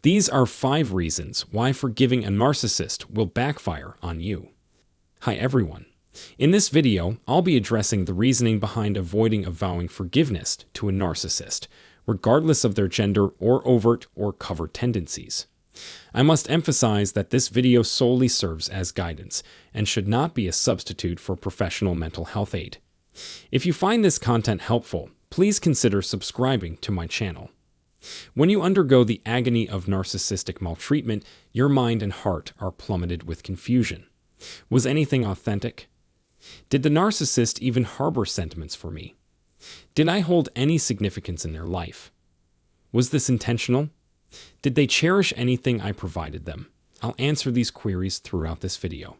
These are 5 reasons why forgiving a narcissist will backfire on you. Hi everyone. In this video, I'll be addressing the reasoning behind avoiding avowing forgiveness to a narcissist, regardless of their gender or overt or covert tendencies. I must emphasize that this video solely serves as guidance and should not be a substitute for professional mental health aid. If you find this content helpful, please consider subscribing to my channel. When you undergo the agony of narcissistic maltreatment, your mind and heart are plummeted with confusion. Was anything authentic? Did the narcissist even harbor sentiments for me? Did I hold any significance in their life? Was this intentional? Did they cherish anything I provided them? I'll answer these queries throughout this video.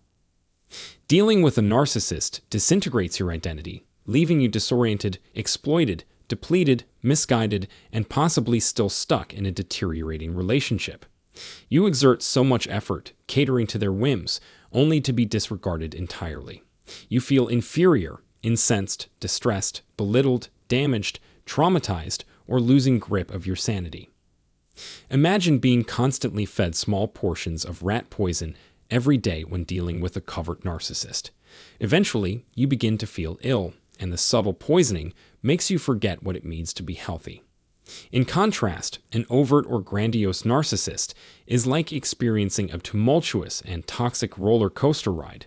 Dealing with a narcissist disintegrates your identity, leaving you disoriented, exploited, depleted, misguided, and possibly still stuck in a deteriorating relationship. You exert so much effort, catering to their whims, only to be disregarded entirely. You feel inferior, incensed, distressed, belittled, damaged, traumatized, or losing grip of your sanity. Imagine being constantly fed small portions of rat poison every day when dealing with a covert narcissist. Eventually, you begin to feel ill, and the subtle poisoning makes you forget what it means to be healthy. In contrast, an overt or grandiose narcissist is like experiencing a tumultuous and toxic roller coaster ride.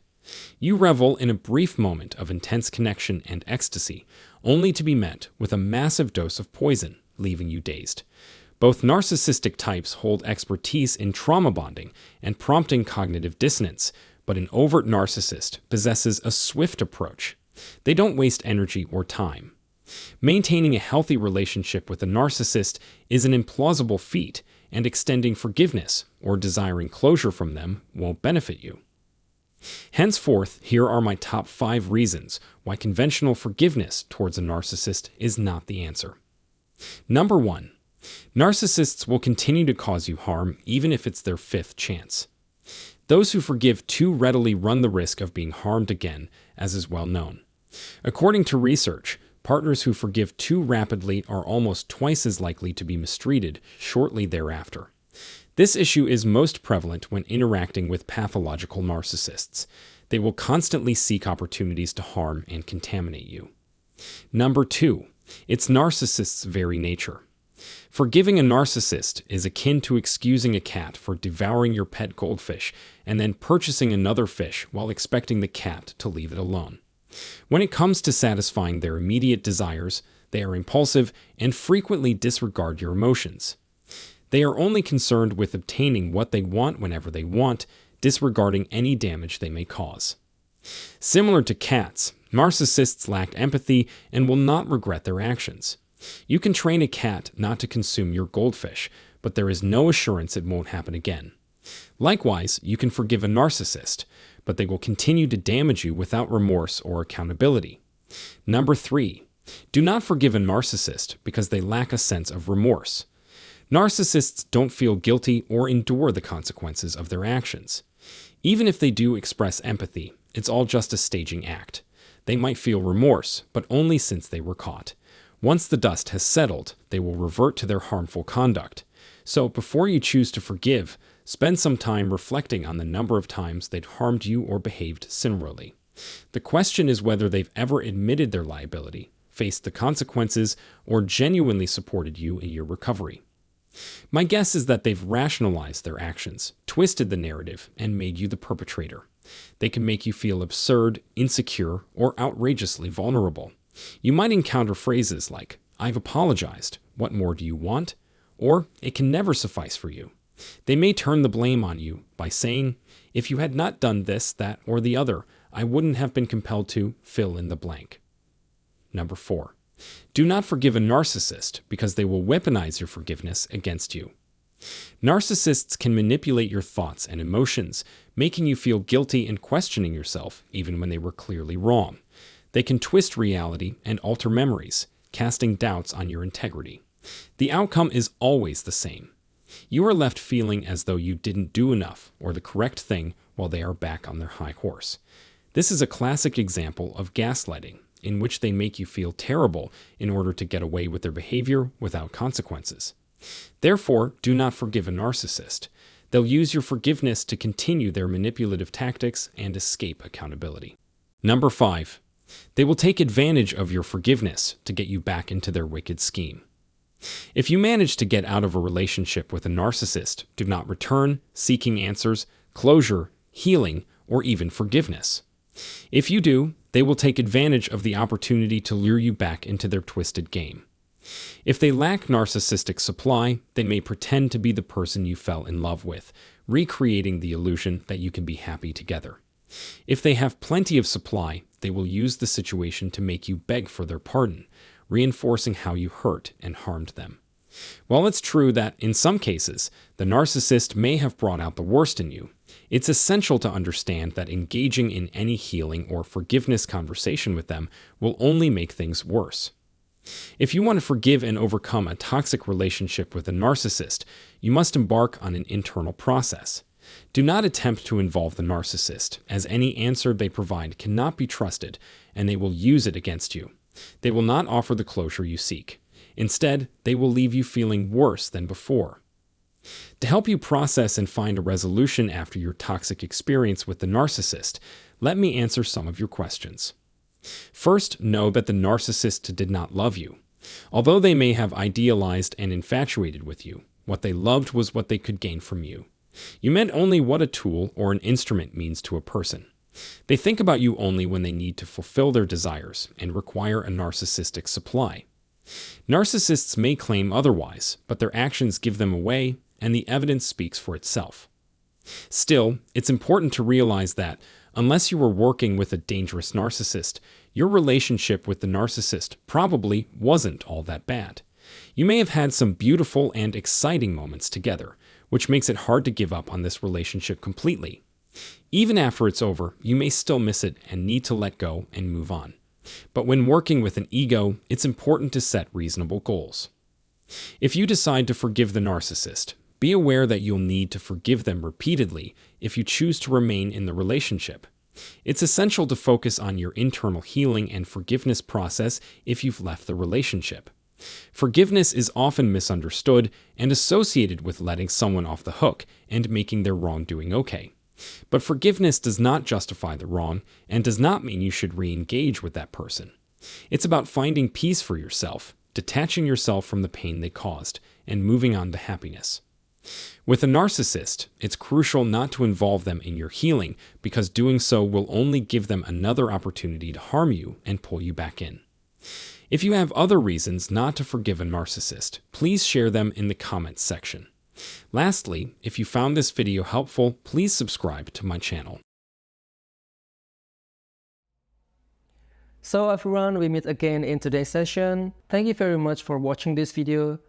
You revel in a brief moment of intense connection and ecstasy, only to be met with a massive dose of poison, leaving you dazed. Both narcissistic types hold expertise in trauma bonding and prompting cognitive dissonance, but an overt narcissist possesses a swift approach. They don't waste energy or time. Maintaining a healthy relationship with a narcissist is an implausible feat, and extending forgiveness or desiring closure from them won't benefit you. Henceforth, here are my top 5 reasons why conventional forgiveness towards a narcissist is not the answer. Number 1. Narcissists will continue to cause you harm even if it's their 5th chance. Those who forgive too readily run the risk of being harmed again, as is well known. According to research, partners who forgive too rapidly are almost twice as likely to be mistreated shortly thereafter. This issue is most prevalent when interacting with pathological narcissists. They will constantly seek opportunities to harm and contaminate you. Number 2. It's narcissists' very nature. Forgiving a narcissist is akin to excusing a cat for devouring your pet goldfish and then purchasing another fish while expecting the cat to leave it alone. When it comes to satisfying their immediate desires, they are impulsive and frequently disregard your emotions. They are only concerned with obtaining what they want whenever they want, disregarding any damage they may cause. Similar to cats, narcissists lack empathy and will not regret their actions. You can train a cat not to consume your goldfish, but there is no assurance it won't happen again. Likewise, you can forgive a narcissist, but they will continue to damage you without remorse or accountability. Number 3. Do not forgive a narcissist because they lack a sense of remorse. Narcissists don't feel guilty or endure the consequences of their actions. Even if they do express empathy, it's all just a staging act. They might feel remorse, but only since they were caught. Once the dust has settled, they will revert to their harmful conduct. So before you choose to forgive, spend some time reflecting on the number of times they'd harmed you or behaved similarly. The question is whether they've ever admitted their liability, faced the consequences, or genuinely supported you in your recovery. My guess is that they've rationalized their actions, twisted the narrative, and made you the perpetrator. They can make you feel absurd, insecure, or outrageously vulnerable. You might encounter phrases like, "I've apologized, what more do you want?" or "It can never suffice for you." They may turn the blame on you by saying, "If you had not done this, that, or the other, I wouldn't have been compelled to fill in the blank." Number 4. Do not forgive a narcissist because they will weaponize your forgiveness against you. Narcissists can manipulate your thoughts and emotions, making you feel guilty and questioning yourself even when they were clearly wrong. They can twist reality and alter memories, casting doubts on your integrity. The outcome is always the same. You are left feeling as though you didn't do enough or the correct thing while they are back on their high horse. This is a classic example of gaslighting, in which they make you feel terrible in order to get away with their behavior without consequences. Therefore, do not forgive a narcissist. They'll use your forgiveness to continue their manipulative tactics and escape accountability. Number 5. They will take advantage of your forgiveness to get you back into their wicked scheme. If you manage to get out of a relationship with a narcissist, do not return seeking answers, closure, healing, or even forgiveness. If you do, they will take advantage of the opportunity to lure you back into their twisted game. If they lack narcissistic supply, they may pretend to be the person you fell in love with, recreating the illusion that you can be happy together. If they have plenty of supply, they will use the situation to make you beg for their pardon, reinforcing how you hurt and harmed them. While it's true that, in some cases, the narcissist may have brought out the worst in you, it's essential to understand that engaging in any healing or forgiveness conversation with them will only make things worse. If you want to forgive and overcome a toxic relationship with a narcissist, you must embark on an internal process. Do not attempt to involve the narcissist, as any answer they provide cannot be trusted, and they will use it against you. They will not offer the closure you seek. Instead, they will leave you feeling worse than before. To help you process and find a resolution after your toxic experience with the narcissist, let me answer some of your questions. First, know that the narcissist did not love you. Although they may have idealized and infatuated with you, what they loved was what they could gain from you. You meant only what a tool or an instrument means to a person. They think about you only when they need to fulfill their desires and require a narcissistic supply. Narcissists may claim otherwise, but their actions give them away, and the evidence speaks for itself. Still, it's important to realize that, unless you were working with a dangerous narcissist, your relationship with the narcissist probably wasn't all that bad. You may have had some beautiful and exciting moments together, which makes it hard to give up on this relationship completely. Even after it's over, you may still miss it and need to let go and move on. But when working with an ego, it's important to set reasonable goals. If you decide to forgive the narcissist, be aware that you'll need to forgive them repeatedly if you choose to remain in the relationship. It's essential to focus on your internal healing and forgiveness process if you've left the relationship. Forgiveness is often misunderstood and associated with letting someone off the hook and making their wrongdoing okay. But forgiveness does not justify the wrong and does not mean you should re-engage with that person. It's about finding peace for yourself, detaching yourself from the pain they caused, and moving on to happiness. With a narcissist, it's crucial not to involve them in your healing because doing so will only give them another opportunity to harm you and pull you back in. If you have other reasons not to forgive a narcissist, please share them in the comments section. Lastly, if you found this video helpful, please subscribe to my channel. So everyone, we meet again in today's session. Thank you very much for watching this video.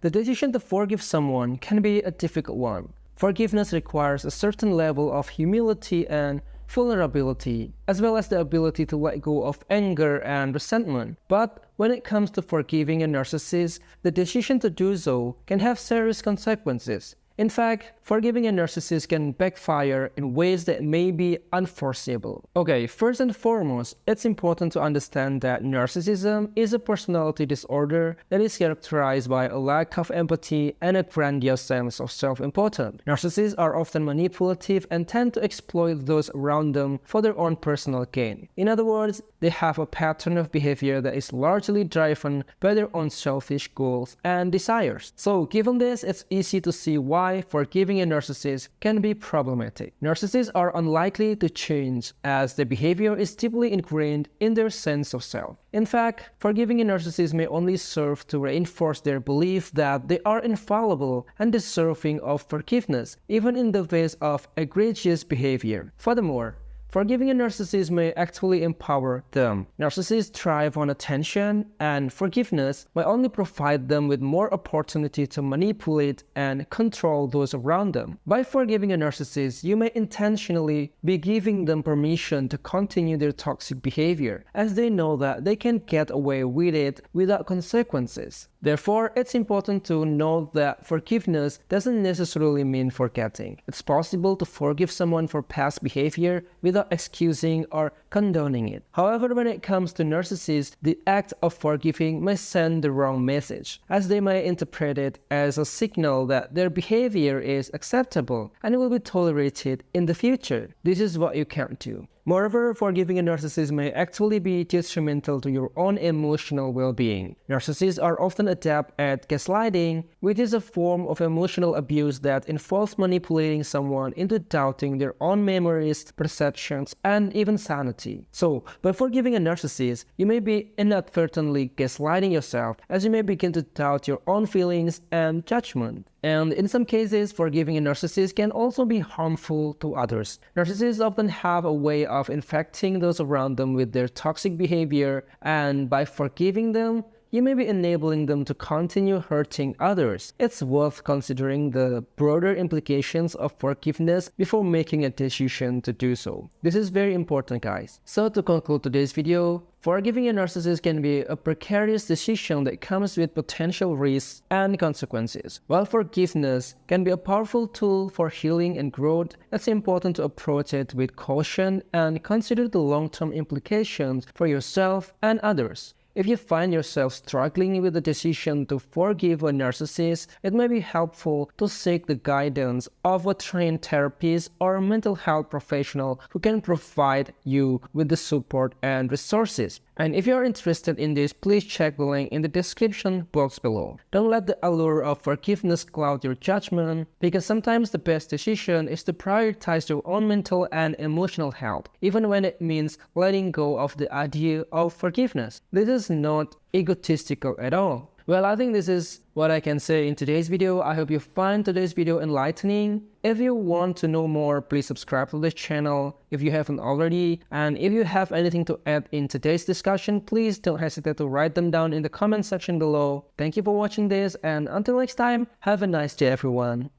The decision to forgive someone can be a difficult one. Forgiveness requires a certain level of humility and vulnerability, as well as the ability to let go of anger and resentment. But when it comes to forgiving a narcissist, the decision to do so can have serious consequences. In fact, forgiving a narcissist can backfire in ways that may be unforeseeable. Okay, first and foremost, it's important to understand that narcissism is a personality disorder that is characterized by a lack of empathy and a grandiose sense of self-importance. Narcissists are often manipulative and tend to exploit those around them for their own personal gain. In other words, they have a pattern of behavior that is largely driven by their own selfish goals and desires. So, given this, it's easy to see why forgiving a narcissist can be problematic. Narcissists are unlikely to change as their behavior is deeply ingrained in their sense of self. In fact, forgiving a narcissist may only serve to reinforce their belief that they are infallible and deserving of forgiveness, even in the face of egregious behavior. Furthermore, forgiving a narcissist may actually empower them. Narcissists thrive on attention, and forgiveness may only provide them with more opportunity to manipulate and control those around them. By forgiving a narcissist, you may intentionally be giving them permission to continue their toxic behavior, as they know that they can get away with it without consequences. Therefore, it's important to note that forgiveness doesn't necessarily mean forgetting. It's possible to forgive someone for past behavior without excusing or condoning it. However, when it comes to narcissists, the act of forgiving may send the wrong message, as they may interpret it as a signal that their behavior is acceptable and will be tolerated in the future. This is what you can't do. Moreover, forgiving a narcissist may actually be detrimental to your own emotional well-being. Narcissists are often adept at gaslighting, which is a form of emotional abuse that involves manipulating someone into doubting their own memories, perceptions, and even sanity. So, by forgiving a narcissist, you may be inadvertently gaslighting yourself, as you may begin to doubt your own feelings and judgment. And in some cases, forgiving a narcissist can also be harmful to others. Narcissists often have a way of infecting those around them with their toxic behavior, and by forgiving them, you may be enabling them to continue hurting others. It's worth considering the broader implications of forgiveness before making a decision to do so. This is very important, guys. So to conclude today's video, forgiving a narcissist can be a precarious decision that comes with potential risks and consequences. While forgiveness can be a powerful tool for healing and growth, it's important to approach it with caution and consider the long-term implications for yourself and others. If you find yourself struggling with the decision to forgive a narcissist, it may be helpful to seek the guidance of a trained therapist or mental health professional who can provide you with the support and resources. And if you're interested in this, please check the link in the description box below. Don't let the allure of forgiveness cloud your judgment, because sometimes the best decision is to prioritize your own mental and emotional health, even when it means letting go of the idea of forgiveness. This is not egotistical at all. Well, I think this is what I can say in today's video. I hope you find today's video enlightening. If you want to know more, please subscribe to this channel if you haven't already. And if you have anything to add in today's discussion, please don't hesitate to write them down in the comment section below. Thank you for watching this, and until next time, have a nice day, everyone.